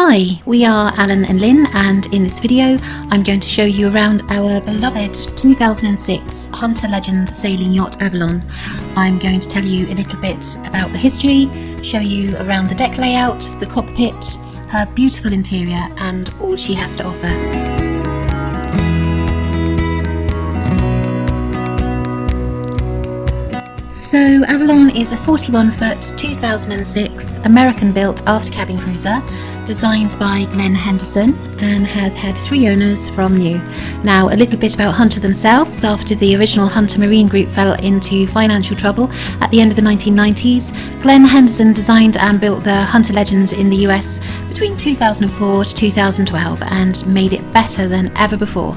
Hi, we are Alan and Lynn, and in this video I'm going to show you around our beloved 2006 Hunter Legend sailing yacht Avalon. I'm going to tell you a little bit about the history, show you around the deck layout, the cockpit, her beautiful interior and all she has to offer. So Avalon is a 41-foot 2006 American-built aft cabin cruiser designed by Glenn Henderson and has had 3 owners from new. Now a little bit about Hunter themselves. After the original Hunter Marine Group fell into financial trouble at the end of the 1990s, Glenn Henderson designed and built the Hunter Legend in the US between 2004 to 2012 and made it better than ever before.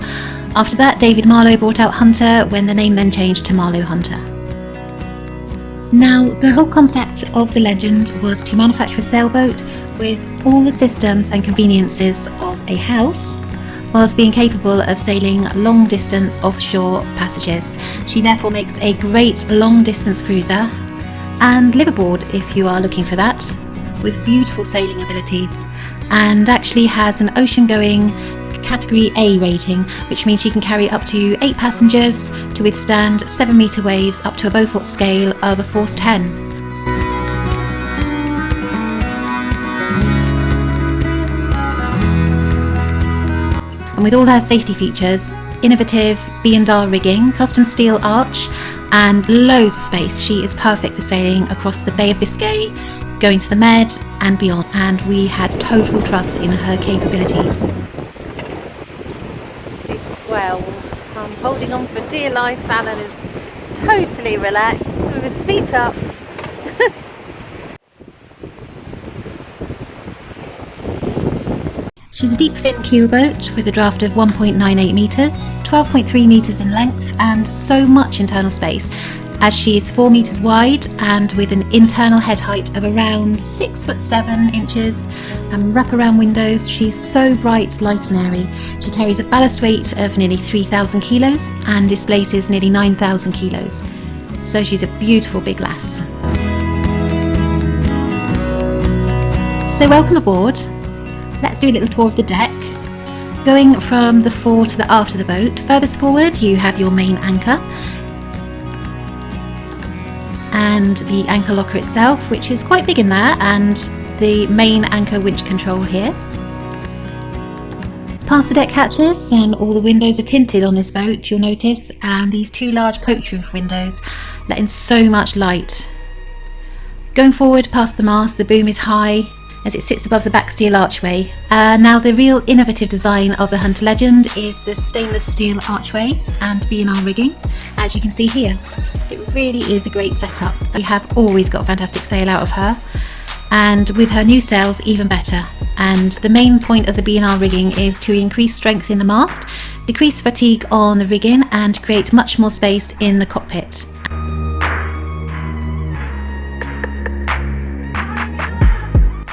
After that, David Marlowe bought out Hunter when the name then changed to Marlowe Hunter. Now, the whole concept of the Legend was to manufacture a sailboat with all the systems and conveniences of a house, whilst being capable of sailing long distance offshore passages. She therefore makes a great long distance cruiser and liveaboard if you are looking for that, with beautiful sailing abilities, and actually has an ocean going Category A rating, which means she can carry up to 8 passengers to withstand 7-metre waves up to a Beaufort scale of a force 10. And with all her safety features, innovative B&R rigging, custom steel arch and loads of space, she is perfect for sailing across the Bay of Biscay, going to the Med and beyond, and we had total trust in her capabilities. I'm holding on for dear life. Alan is totally relaxed with his feet up. She's a deep fin keel boat with a draft of 1.98 metres, 12.3 metres in length and so much internal space, as she is 4 metres wide and with an internal head height of around 6'7" and wraparound windows. She's so bright, light and airy. She carries a ballast weight of nearly 3,000 kilos and displaces nearly 9,000 kilos. So she's a beautiful big lass. So welcome aboard. Let's do a little tour of the deck. Going from the fore to the aft of the boat, furthest forward you have your main anchor and the anchor locker itself, which is quite big in there, and the main anchor winch control here. Past the deck hatches, and all the windows are tinted on this boat, you'll notice, and these 2 large coach roof windows let in so much light. Going forward past the mast, the boom is high as it sits above the back steel archway. Now the real innovative design of the Hunter Legend is the stainless steel archway and B&R rigging, as you can see here. It really is a great setup. We have always got fantastic sail out of her, and with her new sails even better. And the main point of the B&R rigging is to increase strength in the mast, decrease fatigue on the rigging and create much more space in the cockpit.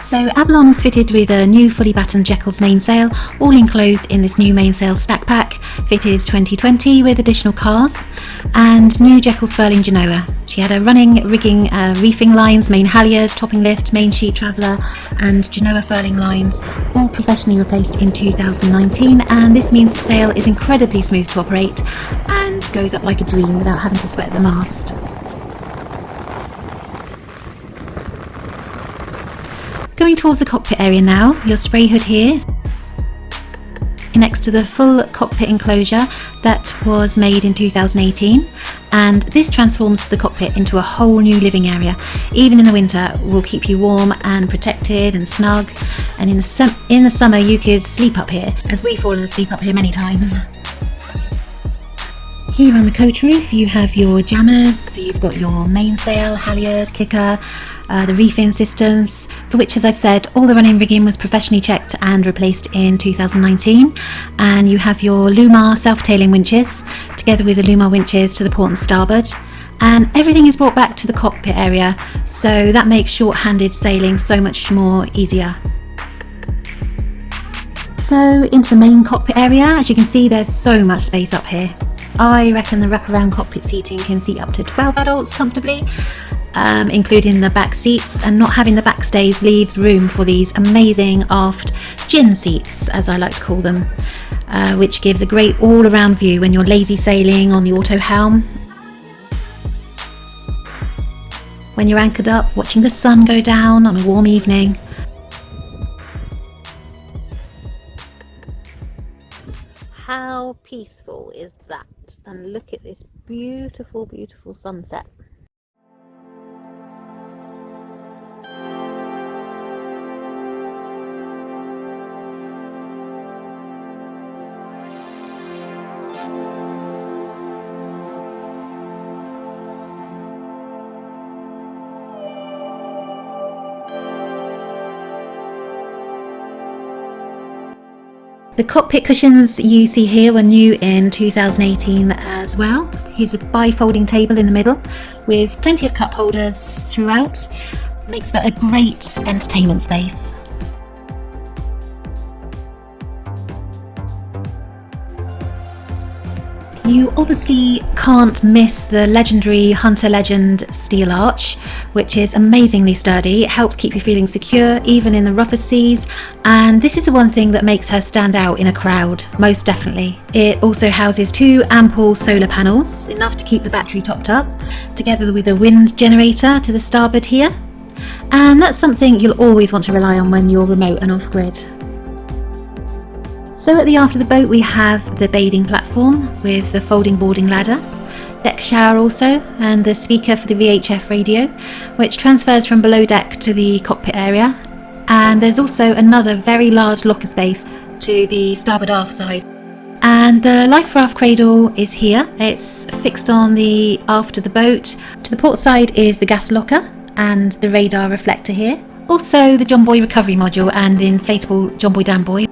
So Avalon is fitted with a new fully battened Jekyll's mainsail, all enclosed in this new mainsail stack pack, fitted 2020 with additional cars, and new Jekyll's furling Genoa. She had a running rigging, reefing lines, main halyard, topping lift, main sheet traveller and Genoa furling lines, all professionally replaced in 2019, and this means the sail is incredibly smooth to operate and goes up like a dream without having to sweat the mast. Going towards the cockpit area now, your spray hood here next to the full cockpit enclosure that was made in 2018, and this transforms the cockpit into a whole new living area. Even in the winter will keep you warm and protected and snug, and in the summer you could sleep up here, as we've fallen asleep up here many times. Here on the coach roof you have your jammers, so you've got your mainsail, halyard, kicker, the reefing systems, for which, as I've said, all the running rigging was professionally checked and replaced in 2019, and you have your Lumar self-tailing winches together with the Lumar winches to the port and starboard, and everything is brought back to the cockpit area, so that makes short-handed sailing so much more easier. So into the main cockpit area, as you can see there's so much space up here. I reckon the wraparound cockpit seating can seat up to 12 adults comfortably, including the back seats, and not having the back stays leaves room for these amazing aft gin seats, as I like to call them, which gives a great all-around view when you're lazy sailing on the auto helm. When you're anchored up, watching the sun go down on a warm evening. How peaceful is that? And look at this beautiful, beautiful sunset. The cockpit cushions you see here were new in 2018 as well. Here's a bifolding table in the middle with plenty of cup holders throughout. Makes for a great entertainment space. You obviously can't miss the legendary Hunter Legend steel arch, which is amazingly sturdy. It helps keep you feeling secure even in the roughest seas, and this is the one thing that makes her stand out in a crowd, most definitely. It also houses 2 ample solar panels, enough to keep the battery topped up, together with a wind generator to the starboard here, and that's something you'll always want to rely on when you're remote and off-grid. So at the aft of the boat we have the bathing platform with the folding boarding ladder, deck shower also, and the speaker for the VHF radio, which transfers from below deck to the cockpit area. And there's also another very large locker space to the starboard aft side. And the liferaft cradle is here. It's fixed on the aft of the boat. To the port side is the gas locker and the radar reflector here. Also the John Boy recovery module and inflatable John Boy Dan Boy.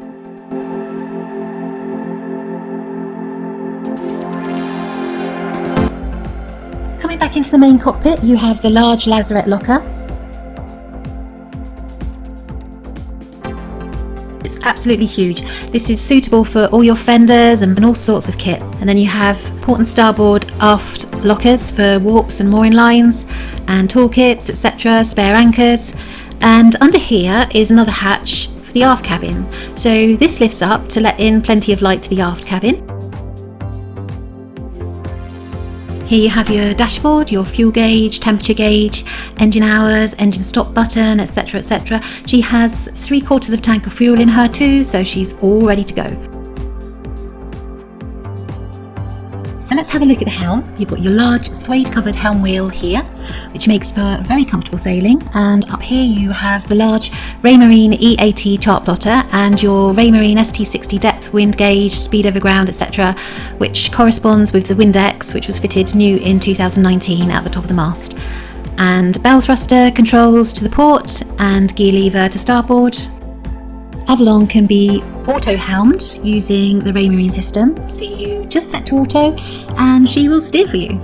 Coming back into the main cockpit, you have the large lazarette locker. It's absolutely huge. This is suitable for all your fenders and all sorts of kit. And then you have port and starboard aft lockers for warps and mooring lines and toolkits, etc., spare anchors. And under here is another hatch for the aft cabin. So this lifts up to let in plenty of light to the aft cabin. Here you have your dashboard, your fuel gauge, temperature gauge, engine hours, engine stop button, etc, etc. She has 3/4 of tank of fuel in her too, so she's all ready to go. So let's have a look at the helm. You've got your large suede covered helm wheel here, which makes for very comfortable sailing. And up here you have the large Raymarine E80 chart plotter and your Raymarine ST60 depth wind gauge, speed over ground, etc., which corresponds with the Windex, which was fitted new in 2019 at the top of the mast. And bell thruster controls to the port and gear lever to starboard. Avalon can be auto-helmed using the Raymarine system, so you just set to auto and she will steer for you.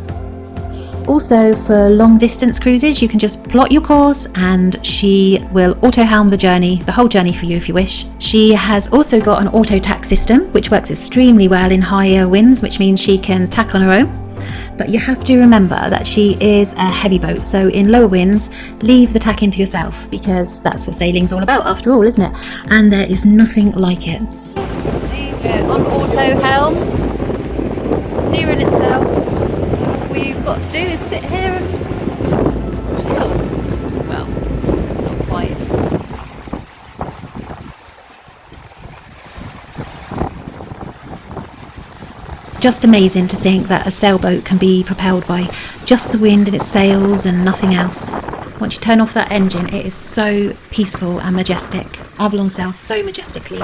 Also for long distance cruises you can just plot your course and she will auto-helm the whole journey for you if you wish. She has also got an auto tack system which works extremely well in higher winds, which means she can tack on her own. But you have to remember that she is a heavy boat, so in lower winds, leave the tacking to yourself, because that's what sailing's all about after all, isn't it? And there is nothing like it. See, we're on auto helm, steering itself. All we've got to do is sit here and chill. Well, not quite. Just amazing to think that a sailboat can be propelled by just the wind and its sails and nothing else. Once you turn off that engine, it is so peaceful and majestic. Avalon sails so majestically.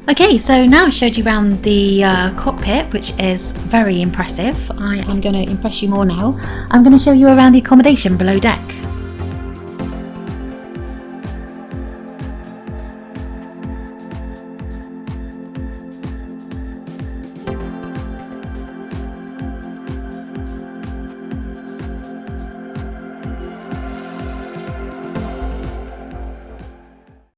Okay, so now I've showed you around the cockpit, which is very impressive. I am going to impress you more now. I'm going to show you around the accommodation below deck.